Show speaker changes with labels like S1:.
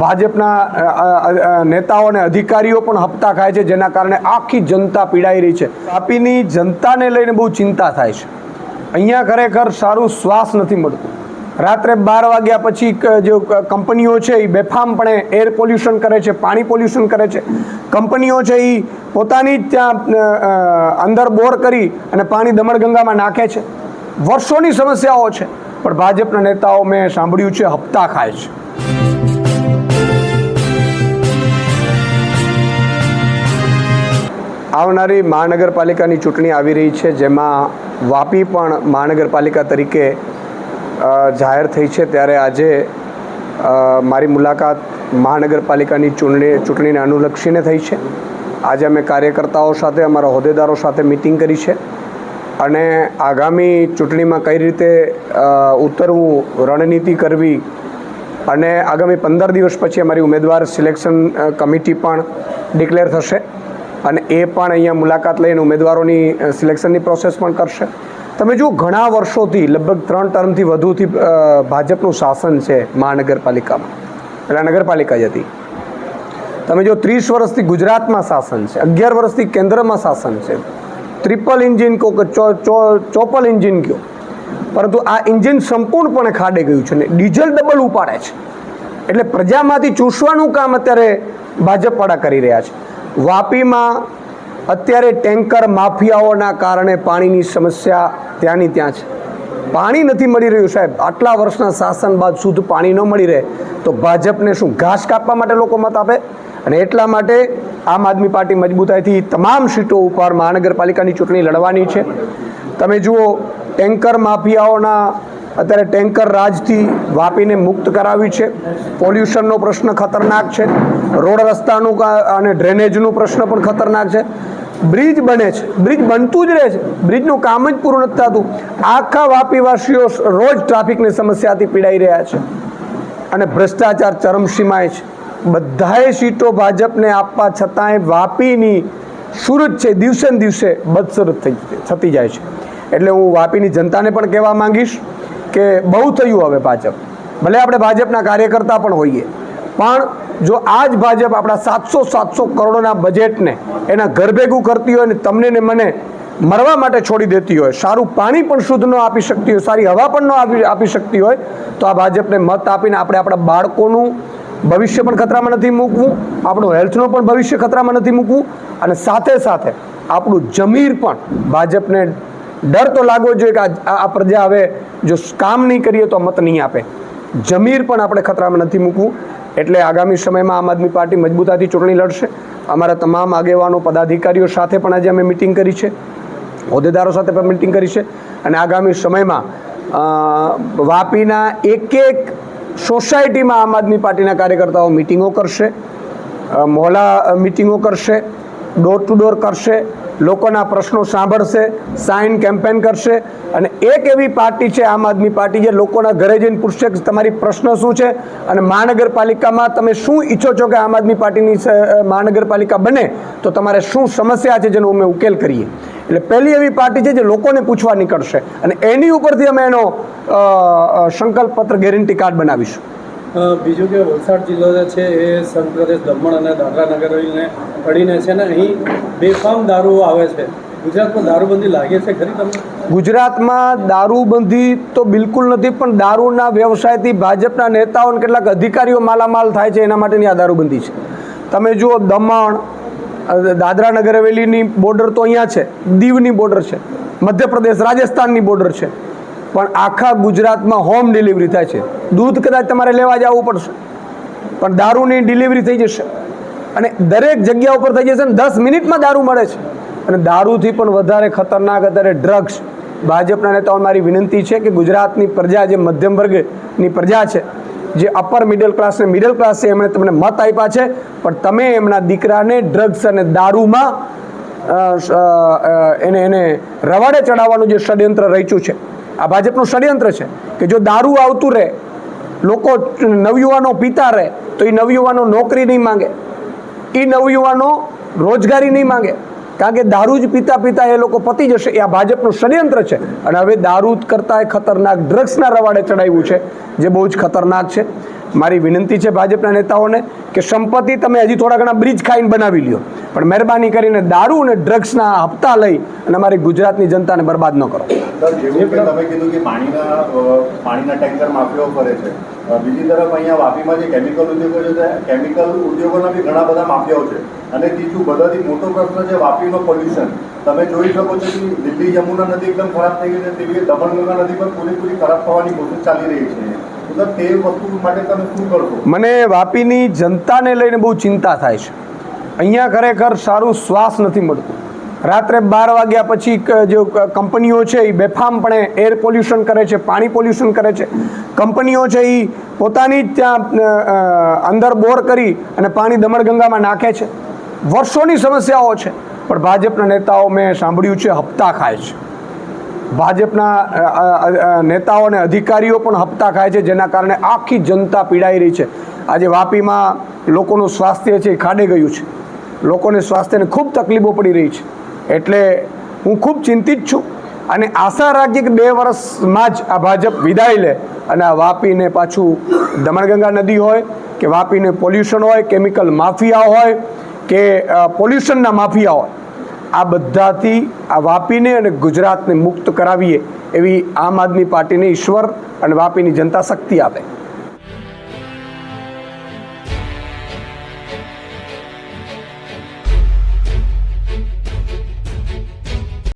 S1: ભાજપના નેતાઓ અને અધિકારીઓ પણ હપ્તા ખાય છે, જેના કારણે આખી જનતા પીડાઈ રહી છે. વાપીની જનતાને લઈને બહુ ચિંતા થાય છે. અહીંયા ખરેખર સારું શ્વાસ નથી મળતું. રાત્રે 12 વાગ્યા પછી જે કંપનીઓ છે એ બેફામપણે એર પોલ્યુશન કરે છે, પાણી પોલ્યુશન કરે છે. કંપનીઓ છે એ પોતાની જ ત્યાં અંદર બોર કરી અને પાણી દમણગંગામાં નાખે છે. વર્ષોની સમસ્યાઓ છે, પણ ભાજપના નેતાઓ મેં સાંભળ્યું છે હપ્તા ખાય છે. આવનારી મહાનગરપાલિકાની ચૂંટણી આવી રહી છે, જેમાં વાપી પણ મહાનગરપાલિકા તરીકે જાહેર થઈ છે. ત્યારે આજે મારી મુલાકાત મહાનગરપાલિકાની ચૂંટણીને અનુલક્ષીને થઈ છે. આજે અમે કાર્યકર્તાઓ સાથે, અમારા હોદ્દેદારો સાથે મિટિંગ કરી છે અને આગામી ચૂંટણીમાં કઈ રીતે ઉતરવું, રણનીતિ કરવી અને આગામી 15 દિવસ પછી અમારી ઉમેદવાર સિલેક્શન કમિટી પણ ડિક્લેર થશે અને એ પણ અહીંયા મુલાકાત લઈને ઉમેદવારોની સિલેક્શનની પ્રોસેસ પણ કરશે. તમે જુઓ, ઘણા વર્ષોથી લગભગ 3 ટર્મથી વધુથી ભાજપનું શાસન છે મહાનગરપાલિકામાં, એટલે નગરપાલિકા જ હતી. તમે જો 30 વર્ષથી ગુજરાતમાં શાસન છે, 11 વર્ષથી કેન્દ્રમાં શાસન છે, ટ્રિપલ એન્જિન કહો કે ચોપલ એન્જિન કહો, પરંતુ આ એન્જિન સંપૂર્ણપણે ખાડે ગયું છે ને ડીઝલ ડબલ ઉપાડે છે. એટલે પ્રજામાંથી ચૂસવાનું કામ અત્યારે ભાજપવાળા કરી રહ્યા છે. વાપીમાં અત્યારે ટેન્કર માફિયાઓના કારણે પાણીની સમસ્યા ત્યાંની ત્યાં છે. પાણી નથી મળી રહ્યું સાહેબ. આટલા વર્ષના શાસન બાદ શુદ્ધ પાણી ન મળી રહે તો ભાજપને શું ઘાસ કાપવા માટે લોકો મત આપે? અને એટલા માટે આમ આદમી પાર્ટી મજબૂતાઈથી તમામ સીટો ઉપર મહાનગરપાલિકાની ચૂંટણી લડવાની છે. તમે જુઓ, ટેન્કર માફિયાઓના અત્યારે ટેન્કર રાજથી વાપીને મુક્ત કરાવી છે. પોલ્યુશનનો પ્રશ્ન ખતરનાક છે, રોડ રસ્તાનું અને ડ્રેનેજનું પ્રશ્ન પણ ખતરનાક છે. બ્રિજ બને છે, બ્રિજ બનતું જ રહે છે, બ્રિજનું કામ જ પૂરું નથી થતું. આખા વાપીવાસીઓ રોજ ટ્રાફિકની સમસ્યાથી પીડાઈ રહ્યા છે અને ભ્રષ્ટાચાર ચરમસીમાએ છે. બધાએ સીટો ભાજપને આપવા છતાંય વાપીની સુરત છે દિવસે ને દિવસે બદસુરત થતી જાય છે. એટલે હું વાપીની જનતાને પણ કહેવા માંગીશ કે બહુ થયું હવે ભાજપ. ભલે આપણે ભાજપના કાર્યકર્તા પણ હોઈએ, પણ જો આ જ ભાજપ આપણા 700 કરોડના બજેટને એના ઘર ભેગું કરતી હોય ને તમને ને મને મરવા માટે છોડી દેતી હોય, સારું પાણી પણ શુદ્ધ ન આપી શકતી હોય, સારી હવા પણ ન આપી શકતી હોય, તો આ ભાજપને મત આપીને આપણે આપણા બાળકોનું ભવિષ્ય પણ ખતરામાં નથી મૂકવું, આપણું હેલ્થનું પણ ભવિષ્ય ખતરામાં નથી મૂકવું અને સાથે સાથે આપણું જમીર પણ ભાજપને ડર તો લાગવો જોઈએ કે આ પ્રજા હવે જો કામ નહીં કરીએ તો મત નહીં આપે. જમીર પણ આપણે ખતરામાં નથી મૂકવું. એટલે આગામી સમયમાં આમ આદમી પાર્ટી મજબૂતાથી ચૂંટણી લડશે. અમારા તમામ આગેવાનો, પદાધિકારીઓ સાથે પણ આજે અમે મિટિંગ કરી છે, હોદ્દેદારો સાથે પણ મિટિંગ કરી છે અને આગામી સમયમાં વાપીના એક સોસાયટીમાં આમ આદમી પાર્ટીના કાર્યકર્તાઓ મિટિંગો કરશે, મોહલ્લા મિટિંગો કરશે, ડોર ટુ ડોર કરશે, લોકોના પ્રશ્નો સાંભળશે, સાઇન કેમ્પેન કરશે અને એક એવી પાર્ટી છે આમ આદમી પાર્ટી જે લોકોના ઘરે જઈને પૂછશે કે તમારી પ્રશ્ન શું છે અને મહાનગરપાલિકામાં તમે શું ઈચ્છો છો કે આમ આદમી પાર્ટીની મહાનગરપાલિકા બને તો તમારે શું સમસ્યા છે જેનો અમે ઉકેલ કરીએ. એટલે પહેલી એવી પાર્ટી છે જે લોકોને પૂછવા નીકળશે અને એની ઉપરથી અમે એનો સંકલ્પ પત્ર, ગેરંટી કાર્ડ બનાવીશું.
S2: બીજું કે વલસાડ જિલ્લો જે છે એ સંઘ પ્રદેશ દમણ અને દાદરા નગર હવેલીને અડીને છે ને અહીં બેફામ દારૂ આવે છે. ગુજરાતમાં દારૂબંધી લાગે છે ખરી તમને?
S1: ગુજરાતમાં દારૂબંધી તો બિલકુલ નથી, પણ દારૂના વ્યવસાયથી ભાજપના નેતાઓ અને કેટલાક અધિકારીઓ માલામાલ થાય છે, એના માટેની આ દારૂબંધી છે. તમે જુઓ, દમણ, દાદરા નગર હવેલીની બોર્ડર તો અહીંયા છે, દીવની બોર્ડર છે, મધ્યપ્રદેશ રાજસ્થાનની બોર્ડર છે, પણ આખા ગુજરાતમાં હોમ ડિલિવરી થાય છે. દૂધ કદાચ તમારે લેવા જવું પડશે, પણ દારૂની ડિલિવરી થઈ જશે અને દરેક જગ્યા ઉપર થઈ જશે ને 10 મિનિટમાં દારૂ મળે છે. અને દારૂથી પણ વધારે ખતરનાક અત્યારે ડ્રગ્સ. ભાજપના નેતાઓને મારી વિનંતી છે કે ગુજરાતની પ્રજા, જે મધ્યમ વર્ગની પ્રજા છે, જે અપર મિડલ ક્લાસ ને મિડલ ક્લાસ છે, એમણે તમને મત આપ્યા છે, પણ તમે એમના દીકરાને ડ્રગ્સ અને દારૂમાં એને રવાડે ચડાવવાનું જે ષડયંત્ર રચ્યું છે, આ ભાજપનું ષડયંત્ર છે કે જો દારૂ આવતું રહે, લોકો નવયુવાનો પીતા રહે, તો એ નવયુવાનો નોકરી નહીં માંગે, એ નવયુવાનો રોજગારી નહીં માંગે, કારણ કે દારૂ જ પીતા પીતા એ લોકો પતી જશે, એ આ ભાજપનું ષડયંત્ર છે. અને હવે દારૂ કરતાં ખતરનાક ડ્રગ્સના રવાડે ચડાવ્યું છે, જે બહુ જ ખતરનાક છે. મારી વિનંતી છે ભાજપના નેતાઓને કે સંપત્તિ તમે હજી થોડા ઘણા બ્રિજ ખાઈને બનાવી લ્યો, પણ મહેરબાની કરીને દારૂ અને ડ્રગ્સના હપ્તા લઈ અને અમારી ગુજરાતની જનતાને બરબાદ ન કરો.
S3: સર, જેવું કે તમે કીધું કે પાણીના ટેન્કર માફિયાઓ ફરે છે, બીજી તરફ અહીંયા વાપીમાં જે કેમિકલ ઉદ્યોગો છે, કેમિકલ ઉદ્યોગોના બી ઘણા બધા માફિયાઓ છે. અને ત્રીજું બધાથી મોટો પ્રશ્ન છે વાપીનો પોલ્યુશન. તમે જોઈ શકો છો કે દિલ્હી યમુના નદી એકદમ ખરાબ થઈ ગઈ છે, તેવી દમણ નદી પણ પૂરેપૂરી ખરાબ થવાની કોશિશ ચાલી રહી છે. તો તે વસ્તુ માટે તમે શું કરશો?
S1: મને વાપીની જનતાને લઈને બહુ ચિંતા થાય છે. અહીંયા ખરેખર સારું શ્વાસ નથી મળતું. રાત્રે 12 વાગ્યા પછી જે કંપનીઓ છે એ બેફામપણે એર પોલ્યુશન કરે છે, પાણી પોલ્યુશન કરે છે. કંપનીઓ છે એ પોતાની જ ત્યાં અંદર બોર કરી અને પાણી દમણગંગામાં નાખે છે. વર્ષોની સમસ્યાઓ છે, પણ ભાજપના નેતાઓ મેં સાંભળ્યું છે હપ્તા ખાય છે. ભાજપના નેતાઓ અને અધિકારીઓ પણ હપ્તા ખાય છે, જેના કારણે આખી જનતા પીડાઈ રહી છે. આજે વાપીમાં લોકોનું સ્વાસ્થ્ય છે એ ખાડે ગયું છે. લોકોને સ્વાસ્થ્યને ખૂબ તકલીફો પડી રહી છે. એટલે હું ખૂબ ચિંતિત છું અને આશા રાખીએ કે 2 વર્ષમાં જ આ ભાજપ વિદાય લે અને આ વાપીને પાછું દમણગંગા નદી હોય કે વાપીને પોલ્યુશન હોય, કેમિકલ માફિયા હોય કે પોલ્યુશનના માફિયા હોય, આ બધાથી આ વાપીને અને ગુજરાતને મુક્ત કરાવીએ એવી આમ આદમી પાર્ટીને ઈશ્વર અને વાપીની જનતા શક્તિ આપે.